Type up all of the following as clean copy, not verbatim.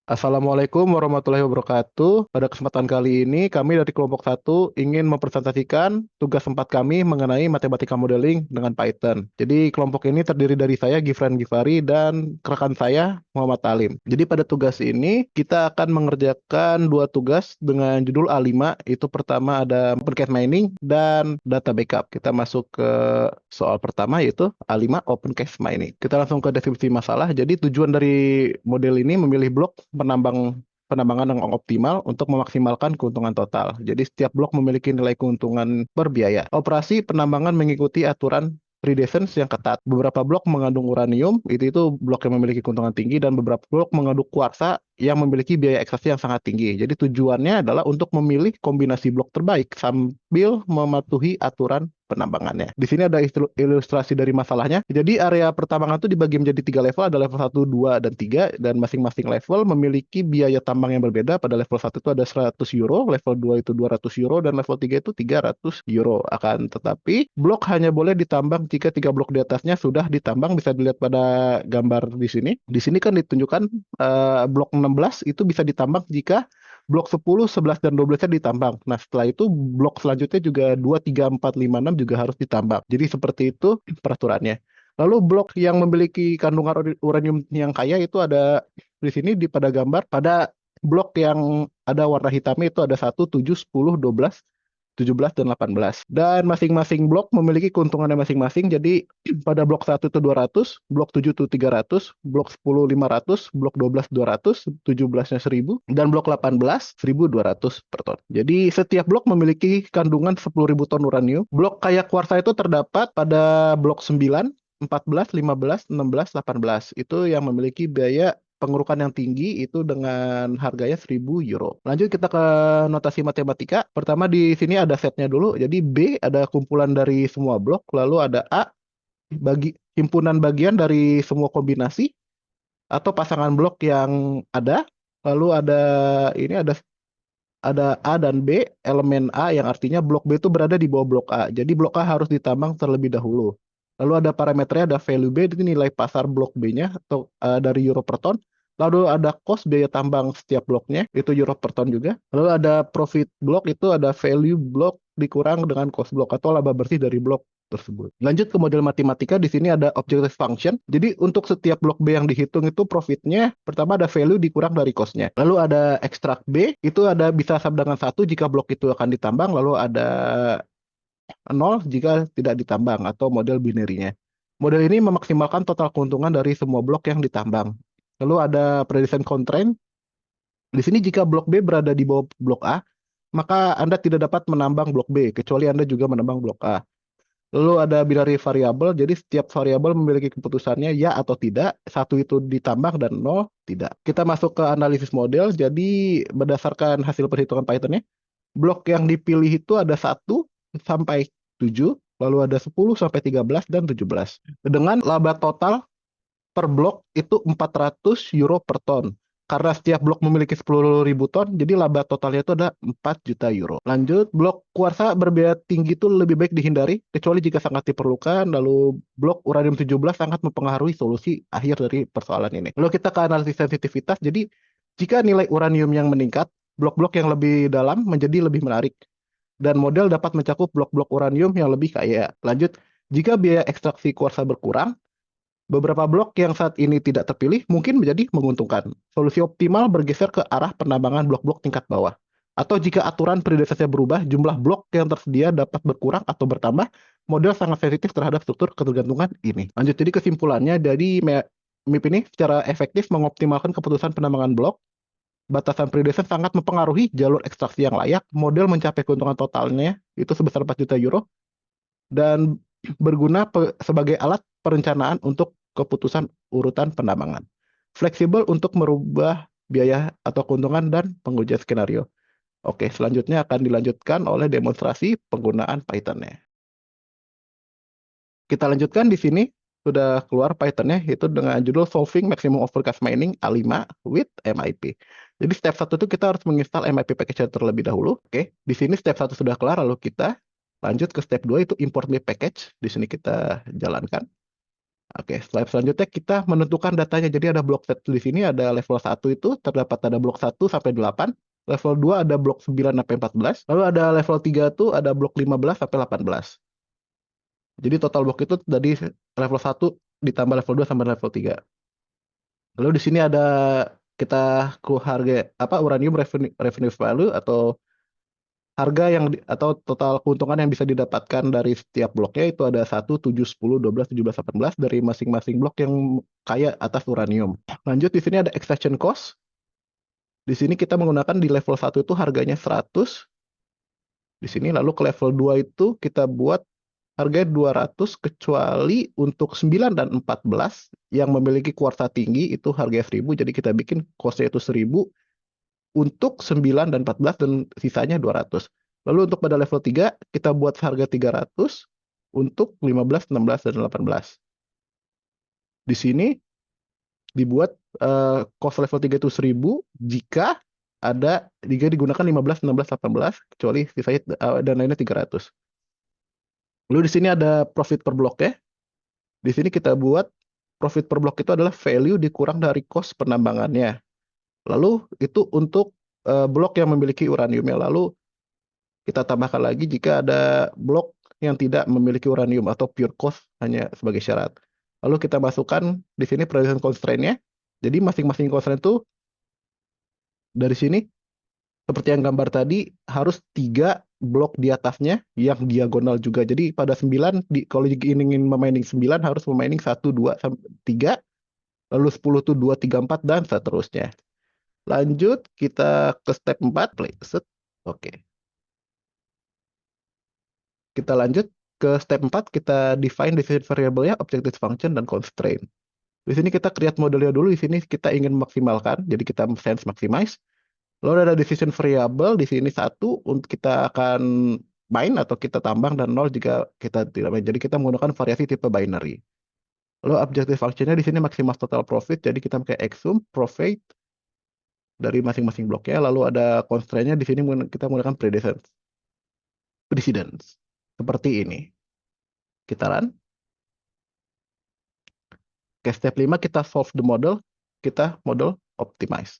Assalamualaikum warahmatullahi wabarakatuh. Pada kesempatan kali ini, kami dari kelompok satu ingin mempresentasikan tugas 4 kami mengenai matematika modeling dengan Python. Jadi, kelompok ini terdiri dari saya, Gifran Gifari, dan rekan saya, Muhammad Talim. Jadi, pada tugas ini, kita akan mengerjakan dua tugas dengan judul A5. Itu pertama ada Open Cache Mining dan Data Backup. Kita masuk ke soal pertama, yaitu A5 Open Cache Mining. Kita langsung ke deskripsi masalah. Jadi, tujuan dari model ini memilih blok penambangan yang optimal untuk memaksimalkan keuntungan total. Jadi setiap blok memiliki nilai keuntungan berbiaya. Operasi penambangan mengikuti aturan predescence yang ketat. Beberapa blok mengandung uranium, itu blok yang memiliki keuntungan tinggi, dan beberapa blok mengandung kuarsa yang memiliki biaya ekstraksi yang sangat tinggi. Jadi tujuannya adalah untuk memilih kombinasi blok terbaik sambil mematuhi aturan penambangannya. Di sini ada ilustrasi dari masalahnya. Jadi area pertambangan itu dibagi menjadi 3 level, ada level 1, 2, dan 3, dan masing-masing level memiliki biaya tambang yang berbeda. Pada level 1 itu ada 100 euro, level 2 itu 200 euro, dan level 3 itu 300 euro. Akan tetapi, blok hanya boleh ditambang jika 3 blok di atasnya sudah ditambang, bisa dilihat pada gambar di sini. Di sini kan ditunjukkan blok 16 itu bisa ditambang jika blok 10, 11, dan 12-nya ditambang. Nah, setelah itu blok selanjutnya juga 2, 3, 4, 5, 6 juga harus ditambang. Jadi seperti itu peraturannya. Lalu blok yang memiliki kandungan uranium yang kaya itu ada di sini pada gambar. Pada blok yang ada warna hitamnya itu ada 1, 7, 10, 12, 17, dan 18. Dan masing-masing blok memiliki keuntungannya masing-masing. Jadi pada blok 1 itu 200, blok 7 itu 300, blok 10 500, blok 12 200, 17-nya 1000, dan blok 18 1200 per ton. Jadi setiap blok memiliki kandungan 10.000 ton uranium. Blok kaya kuarsa itu terdapat pada blok 9, 14, 15, 16, 18. Itu yang memiliki biaya pengurukan yang tinggi itu dengan harganya 1.000 euro. Lanjut kita ke notasi matematika. Pertama di sini ada setnya dulu. Jadi B ada kumpulan dari semua blok, lalu ada A himpunan bagian dari semua kombinasi atau pasangan blok yang ada. Lalu ada A dan B, elemen A yang artinya blok B itu berada di bawah blok A. Jadi blok A harus ditambang terlebih dahulu. Lalu ada parameternya, ada value B, itu nilai pasar blok B-nya atau dari euro per ton. Lalu ada cost biaya tambang setiap bloknya, itu euro per ton juga. Lalu ada profit blok, itu ada value blok dikurang dengan cost blok atau laba bersih dari blok tersebut. Lanjut ke model matematika, di sini ada objective function. Jadi untuk setiap blok B yang dihitung itu profitnya, pertama ada value dikurang dari cost-nya. Lalu ada extract B, itu ada bisa sama dengan 1 jika blok itu akan ditambang, lalu ada 0 jika tidak ditambang atau model binarinya. Model ini memaksimalkan total keuntungan dari semua blok yang ditambang. Lalu ada prediction constraint. Di sini jika blok B berada di bawah blok A, maka Anda tidak dapat menambang blok B, kecuali Anda juga menambang blok A. Lalu ada binary variable, jadi setiap variabel memiliki keputusannya ya atau tidak, satu itu ditambang dan nol tidak. Kita masuk ke analisis model, jadi berdasarkan hasil perhitungan Python-nya, blok yang dipilih itu ada 1 sampai 7, lalu ada 10 sampai 13 dan 17. Dengan laba total per blok itu 400 euro per ton. Karena setiap blok memiliki 10.000 ton, jadi laba totalnya itu ada 4 juta euro. Lanjut, blok kuarsa berbiaya tinggi itu lebih baik dihindari, kecuali jika sangat diperlukan. Lalu blok uranium 17 sangat mempengaruhi solusi akhir dari persoalan ini. Lalu kita ke analisis sensitivitas. Jadi, jika nilai uranium yang meningkat, blok-blok yang lebih dalam menjadi lebih menarik. Dan model dapat mencakup blok-blok uranium yang lebih kaya. Lanjut, jika biaya ekstraksi kuarsa berkurang, beberapa blok yang saat ini tidak terpilih mungkin menjadi menguntungkan. Solusi optimal bergeser ke arah penambangan blok-blok tingkat bawah. Atau jika aturan periodisasinya berubah, jumlah blok yang tersedia dapat berkurang atau bertambah, model sangat sensitif terhadap struktur ketergantungan ini. Lanjut, jadi kesimpulannya, dari MIP ini secara efektif mengoptimalkan keputusan penambangan blok. Batasan periodisasi sangat mempengaruhi jalur ekstraksi yang layak. Model mencapai keuntungan totalnya itu sebesar 4 juta euro dan berguna sebagai alat perencanaan untuk keputusan urutan penambangan. Fleksibel untuk merubah biaya atau keuntungan dan pengujian skenario. Oke, selanjutnya akan dilanjutkan oleh demonstrasi penggunaan Python-nya. Kita lanjutkan di sini, sudah keluar Python-nya, itu dengan judul Solving Maximum Overcast Mining A5 with MIP. Jadi step 1 itu kita harus menginstal MIP package terlebih dahulu. Oke, di sini step 1 sudah kelar, lalu kita lanjut ke step 2 itu import MIP package. Di sini kita jalankan. Oke, slide selanjutnya kita menentukan datanya. Jadi ada blok set di sini ada level 1 itu terdapat ada blok 1 sampai 8, level 2 ada blok 9 sampai 14, lalu ada level 3 tuh ada blok 15 sampai 18. Jadi total blok itu dari level 1 ditambah level 2 sampai level 3. Lalu di sini ada kita harga apa uranium revenue value atau harga yang atau total keuntungan yang bisa didapatkan dari setiap bloknya itu ada 1, 7, 10, 12, 17, 18 dari masing-masing blok yang kaya atas uranium. Lanjut di sini ada extraction cost. Di sini kita menggunakan di level 1 itu harganya 100. Di sini lalu ke level 2 itu kita buat harganya 200 kecuali untuk 9 dan 14 yang memiliki kuarsa tinggi itu harganya 1000. Jadi kita bikin cost-nya itu 1000 untuk 9 dan 14 dan sisanya 200. Lalu untuk pada level 3 kita buat harga 300 untuk 15, 16, dan 18. Di sini dibuat cost level 3 itu 1000 jika jika digunakan 15, 16, 18 kecuali sisanya dan lainnya 300. Lalu di sini ada profit per blok ya. Di sini kita buat profit per blok itu adalah value dikurang dari cost penambangannya. Lalu itu untuk blok yang memiliki uraniumnya. Lalu kita tambahkan lagi jika ada blok yang tidak memiliki uranium atau pure cost hanya sebagai syarat. Lalu kita masukkan di sini precision constraint-nya. Jadi masing-masing constraint itu dari sini seperti yang gambar tadi harus 3 blok di atasnya yang diagonal juga. Jadi pada 9 kalau ingin memining 9 harus memining 1, 2, 3, lalu 10 itu 2, 3, 4 dan seterusnya. Lanjut kita ke step 4, play set. Oke. Kita lanjut ke step 4, kita define decision variable-nya, objective function, dan constraint. Di sini kita create modelnya dulu, di sini kita ingin memaksimalkan, jadi kita sense maximize. Lalu ada decision variable, di sini 1, untuk kita akan main atau kita tambang, dan 0 jika kita tidak main. Jadi kita menggunakan variasi tipe binary. Lalu objective function-nya di sini maximize total profit, jadi kita pakai exum, profit, dari masing-masing bloknya. Lalu ada constraint-nya, di sini kita menggunakan precedence. Seperti ini. Kita run. Ke step 5 kita solve the model, kita model optimize.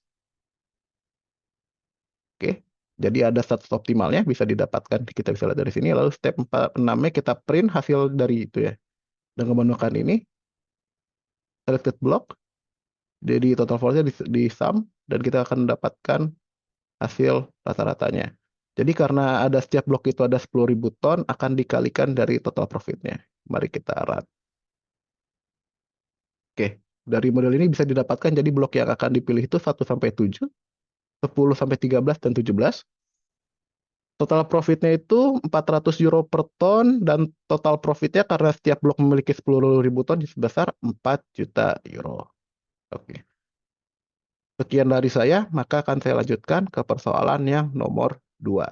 Oke, jadi ada status optimalnya bisa didapatkan, kita bisa lihat dari sini. Lalu step 6-nya kita print hasil dari itu ya. Dengan menggunakan ini, selected block, jadi total force-nya di sum, dan kita akan mendapatkan hasil rata-ratanya. Jadi karena ada setiap blok itu ada 10.000 ton, akan dikalikan dari total profitnya. Mari kita run. Oke, dari model ini bisa didapatkan jadi blok yang akan dipilih itu 1-7, 10-13, dan 17. Total profitnya itu 400 euro per ton dan total profitnya karena setiap blok memiliki 10.000 ton sebesar 4 juta euro. Oke. Sekian dari saya, maka akan saya lanjutkan ke persoalan yang nomor 2.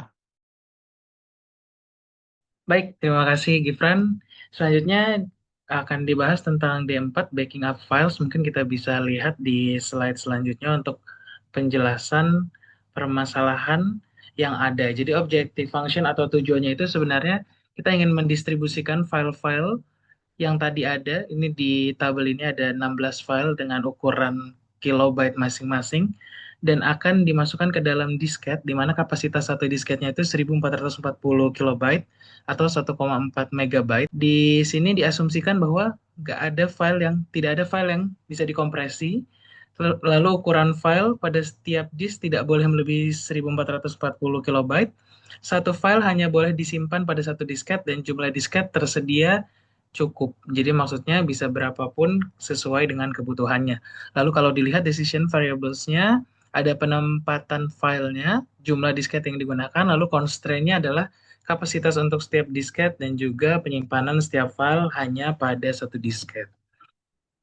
Baik, terima kasih Gifran. Selanjutnya akan dibahas tentang D4 backing up files. Mungkin kita bisa lihat di slide selanjutnya untuk penjelasan permasalahan yang ada. Jadi objective function atau tujuannya itu sebenarnya kita ingin mendistribusikan file-file yang tadi ada. Ini di tabel ini ada 16 file dengan ukuran kilobyte masing-masing dan akan dimasukkan ke dalam disket di mana kapasitas satu disketnya itu 1440 kilobyte atau 1,4 megabyte. Di sini diasumsikan bahwa tidak ada file yang bisa dikompresi. Lalu ukuran file pada setiap disk tidak boleh melebihi 1440 kilobyte. Satu file hanya boleh disimpan pada satu disket dan jumlah disket tersedia cukup. Jadi maksudnya bisa berapapun sesuai dengan kebutuhannya. Lalu kalau dilihat decision variables-nya, ada penempatan filenya, jumlah disket yang digunakan, lalu constraint-nya adalah kapasitas untuk setiap disket dan juga penyimpanan setiap file hanya pada satu disket.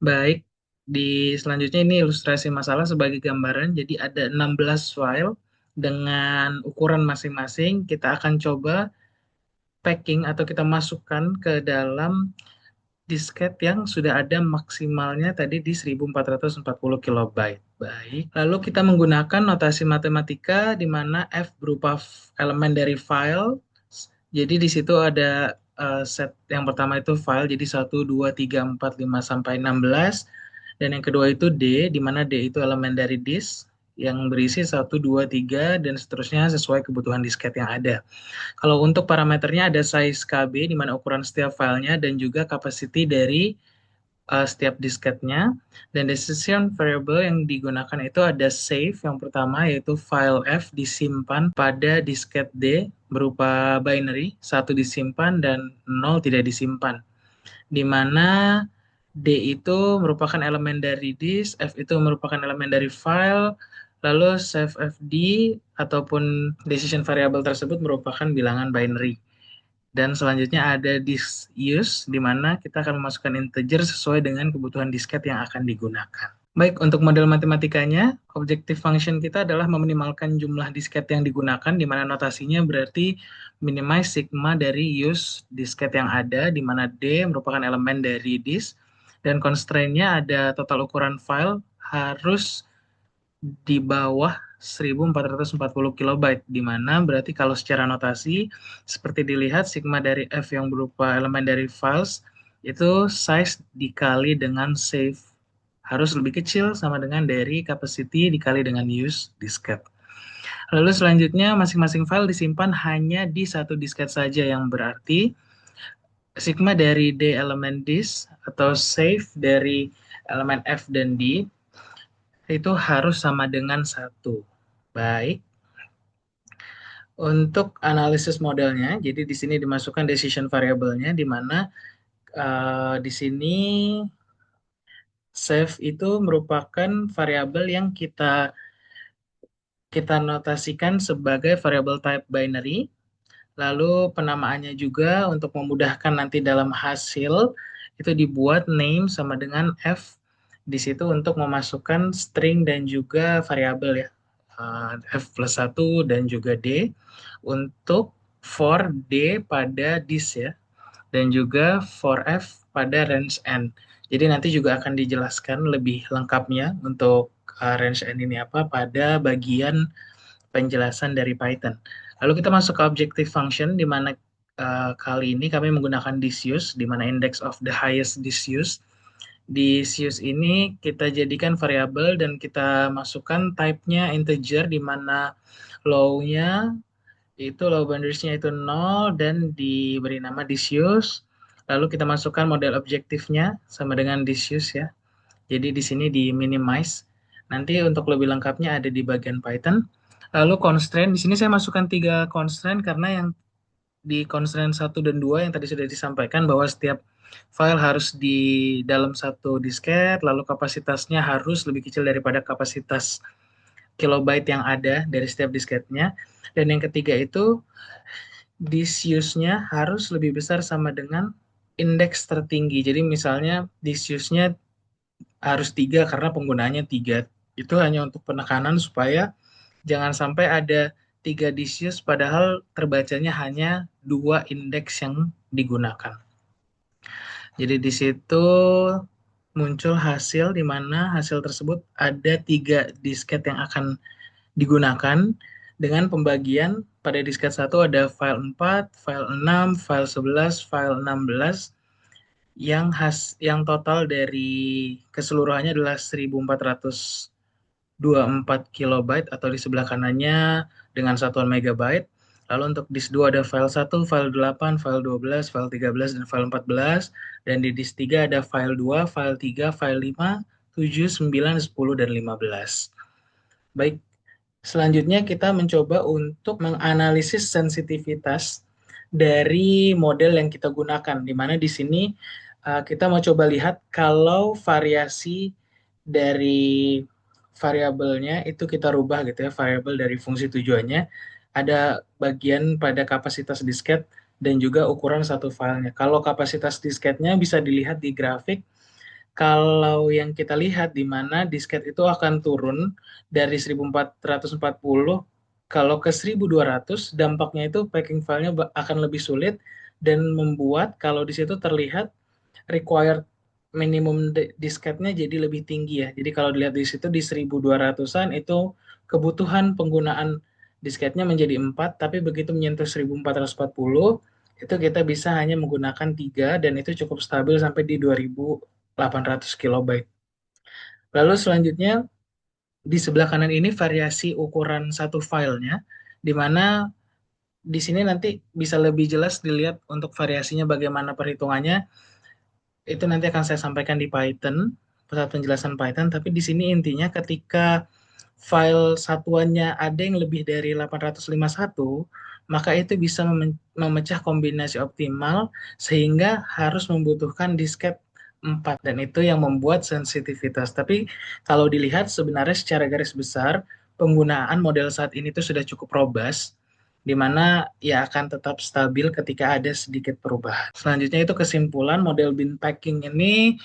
Baik, di selanjutnya ini ilustrasi masalah sebagai gambaran. Jadi ada 16 file dengan ukuran masing-masing. Kita akan coba packing atau kita masukkan ke dalam disket yang sudah ada maksimalnya tadi di 1440 kilobyte. Baik, lalu kita menggunakan notasi matematika di mana F berupa elemen dari file. Jadi di situ ada set yang pertama itu file, jadi 1, 2, 3, 4, 5 sampai 16. Dan yang kedua itu D, di mana D itu elemen dari disk yang berisi 1, 2, 3 dan seterusnya sesuai kebutuhan disket yang ada. Kalau untuk parameternya ada size KB, di mana ukuran setiap filenya, dan juga capacity dari setiap disketnya. Dan decision variable yang digunakan itu ada save yang pertama, yaitu file F disimpan pada disket D berupa binary, 1 disimpan dan 0 tidak disimpan. Di mana D itu merupakan elemen dari disk, F itu merupakan elemen dari file, lalu save FD ataupun decision variable tersebut merupakan bilangan binary. Dan selanjutnya ada disk use, di mana kita akan memasukkan integer sesuai dengan kebutuhan disket yang akan digunakan. Baik, untuk model matematikanya, objective function kita adalah meminimalkan jumlah disket yang digunakan, di mana notasinya berarti minimize sigma dari use disket yang ada, di mana D merupakan elemen dari disk, dan constraint-nya ada total ukuran file harus di bawah 1440 kilobyte, di mana berarti kalau secara notasi, seperti dilihat sigma dari F yang berupa elemen dari files, itu size dikali dengan save harus lebih kecil sama dengan dari capacity dikali dengan use disket. Lalu selanjutnya masing-masing file disimpan hanya di satu disket saja, yang berarti sigma dari D elemen disk atau save dari elemen F dan D itu harus sama dengan satu. Baik, untuk analisis modelnya, jadi di sini dimasukkan decision variable-nya, di mana di sini save itu merupakan variabel yang kita notasikan sebagai variable type binary. Lalu penamaannya juga untuk memudahkan nanti dalam hasil itu dibuat name sama dengan F di situ untuk memasukkan string dan juga variabel ya. F plus 1 dan juga D untuk for D pada this ya, dan juga for F pada range N. Jadi nanti juga akan dijelaskan lebih lengkapnya untuk range N ini apa pada bagian penjelasan dari Python. Lalu kita masuk ke objective function, di mana kali ini kami menggunakan disuse, di mana index of the highest disuse. Disuse ini kita jadikan variabel dan kita masukkan type-nya integer, di mana low-nya itu low boundaries-nya itu 0 dan diberi nama disuse. Lalu kita masukkan model objektifnya sama dengan disuse ya. Jadi di sini di minimize. Nanti untuk lebih lengkapnya ada di bagian Python. Lalu constraint, di sini saya masukkan 3 constraint karena yang di constraint 1 dan 2 yang tadi sudah disampaikan bahwa setiap file harus di dalam satu disket, lalu kapasitasnya harus lebih kecil daripada kapasitas kilobyte yang ada dari setiap disketnya. Dan yang ketiga itu disuse-nya harus lebih besar sama dengan indeks tertinggi. Jadi misalnya disuse-nya harus 3 karena penggunaannya 3. Itu hanya untuk penekanan supaya jangan sampai ada 3 disuse padahal terbacanya hanya 2 indeks yang digunakan. Jadi di situ muncul hasil, di mana hasil tersebut ada 3 disket yang akan digunakan dengan pembagian pada disket 1 ada file 4, file 6, file 11, file 16 yang total dari keseluruhannya adalah 1424 kilobyte atau di sebelah kanannya dengan satuan megabyte. Lalu untuk disk 2 ada file 1, file 8, file 12, file 13, dan file 14. Dan di disk 3 ada file 2, file 3, file 5, 7, 9, 10, dan 15. Baik, selanjutnya kita mencoba untuk menganalisis sensitivitas dari model yang kita gunakan, di mana di sini kita mau coba lihat kalau variasi dari variabelnya itu kita rubah gitu ya, variabel dari fungsi tujuannya, ada bagian pada kapasitas disket dan juga ukuran satu filenya. Kalau kapasitas disketnya bisa dilihat di grafik, kalau yang kita lihat di mana disket itu akan turun dari 1440 kalau ke 1200, dampaknya itu packing filenya akan lebih sulit dan membuat kalau di situ terlihat required minimum disketnya jadi lebih tinggi ya. Jadi kalau dilihat di situ di 1200-an itu kebutuhan penggunaan disketnya menjadi 4, tapi begitu menyentuh 1440 itu kita bisa hanya menggunakan 3 dan itu cukup stabil sampai di 2800 kilobyte. Lalu selanjutnya di sebelah kanan ini variasi ukuran satu filenya, di mana di sini nanti bisa lebih jelas dilihat untuk variasinya bagaimana perhitungannya. Itu nanti akan saya sampaikan di Python, pusat penjelasan Python, tapi di sini intinya ketika file satuannya ada yang lebih dari 851, maka itu bisa memecah kombinasi optimal sehingga harus membutuhkan disket 4 dan itu yang membuat sensitivitas. Tapi kalau dilihat sebenarnya secara garis besar penggunaan model saat ini itu sudah cukup robust di mana ya akan tetap stabil ketika ada sedikit perubahan. Selanjutnya itu kesimpulan model bin packing ini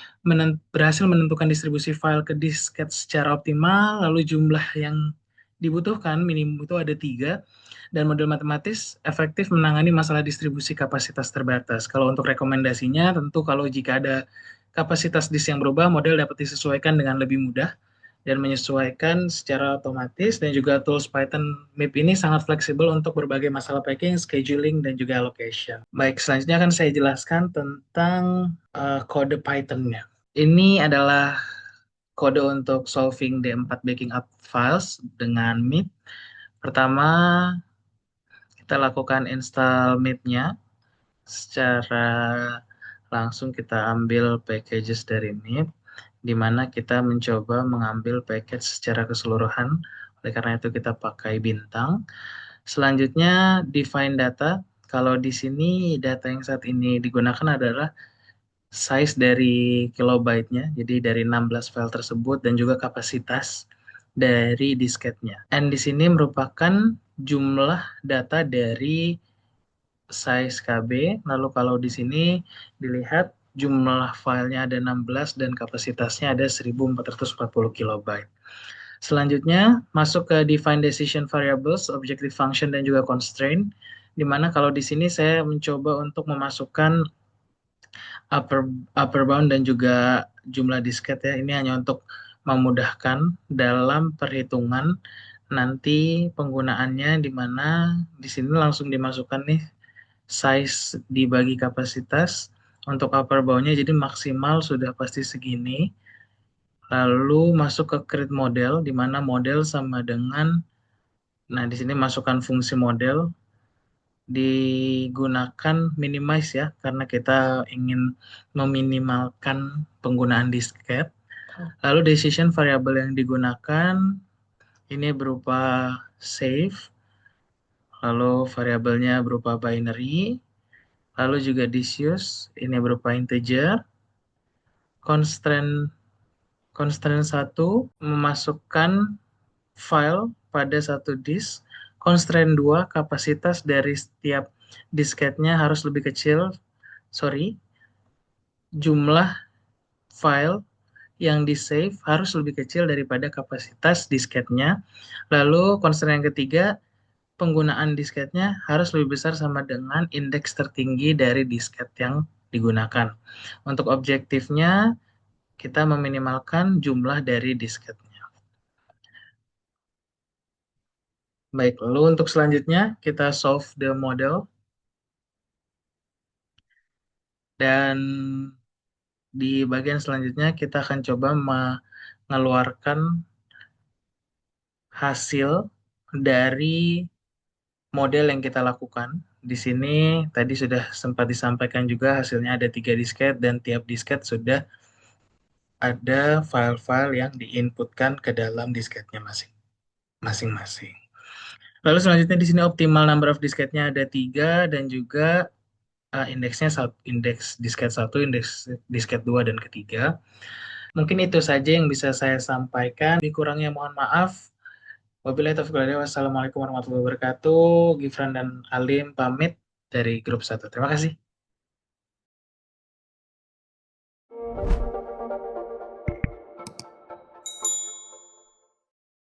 berhasil menentukan distribusi file ke disket secara optimal, lalu jumlah yang dibutuhkan minimum itu ada 3, dan model matematis efektif menangani masalah distribusi kapasitas terbatas. Kalau untuk rekomendasinya, tentu kalau jika ada kapasitas disk yang berubah, model dapat disesuaikan dengan lebih mudah dan menyesuaikan secara otomatis, dan juga tools Python MIP ini sangat fleksibel untuk berbagai masalah packing, scheduling, dan juga allocation. Baik, selanjutnya akan saya jelaskan tentang kode Python-nya. Ini adalah kode untuk solving D4 backing up files dengan MIP. Pertama, kita lakukan install MIP-nya. Secara langsung kita ambil packages dari MIP, di mana kita mencoba mengambil package secara keseluruhan. Oleh karena itu kita pakai bintang. Selanjutnya define data. Kalau di sini data yang saat ini digunakan adalah size dari kilobyte-nya, jadi dari 16 file tersebut dan juga kapasitas dari disketnya. And di sini merupakan jumlah data dari size KB. Lalu kalau di sini dilihat jumlah filenya ada 16 dan kapasitasnya ada 1440 kilobyte. Selanjutnya masuk ke define decision variables, objective function dan juga constraint. Di mana kalau di sini saya mencoba untuk memasukkan upper upper bound dan juga jumlah disket ya. Ini hanya untuk memudahkan dalam perhitungan nanti penggunaannya, di mana di sini langsung dimasukkan nih size dibagi kapasitas untuk upper boundnya, jadi maksimal sudah pasti segini. Lalu masuk ke create model, di mana model sama dengan, nah di sini masukkan fungsi model, digunakan minimize ya, karena kita ingin meminimalkan penggunaan disket. Lalu decision variable yang digunakan ini berupa save, lalu variabelnya berupa binary, lalu juga disuse, ini berupa integer. Constraint constraint 1 memasukkan file pada satu disk. Constraint 2 kapasitas dari setiap disketnya harus lebih kecil. Sorry, jumlah file yang di-save harus lebih kecil daripada kapasitas disketnya. Lalu constraint yang ketiga, penggunaan disketnya harus lebih besar sama dengan indeks tertinggi dari disket yang digunakan. Untuk objektifnya, kita meminimalkan jumlah dari disketnya. Baik, lalu untuk selanjutnya kita solve the model, dan di bagian selanjutnya kita akan coba mengeluarkan hasil dari model yang kita lakukan. Di sini tadi sudah sempat disampaikan juga hasilnya ada 3 disket dan tiap disket sudah ada file-file yang diinputkan ke dalam disketnya masing-masing. Lalu selanjutnya di sini optimal number of disketnya ada 3 dan juga indeksnya indeks disket 1, indeks disket 2 dan ketiga. Mungkin itu saja yang bisa saya sampaikan. Lebih kurangnya mohon maaf. Wabillahi taufiq wal hidayah. Wassalamualaikum warahmatullahi wabarakatuh. Gifran dan Alim pamit dari grup 1. Terima kasih.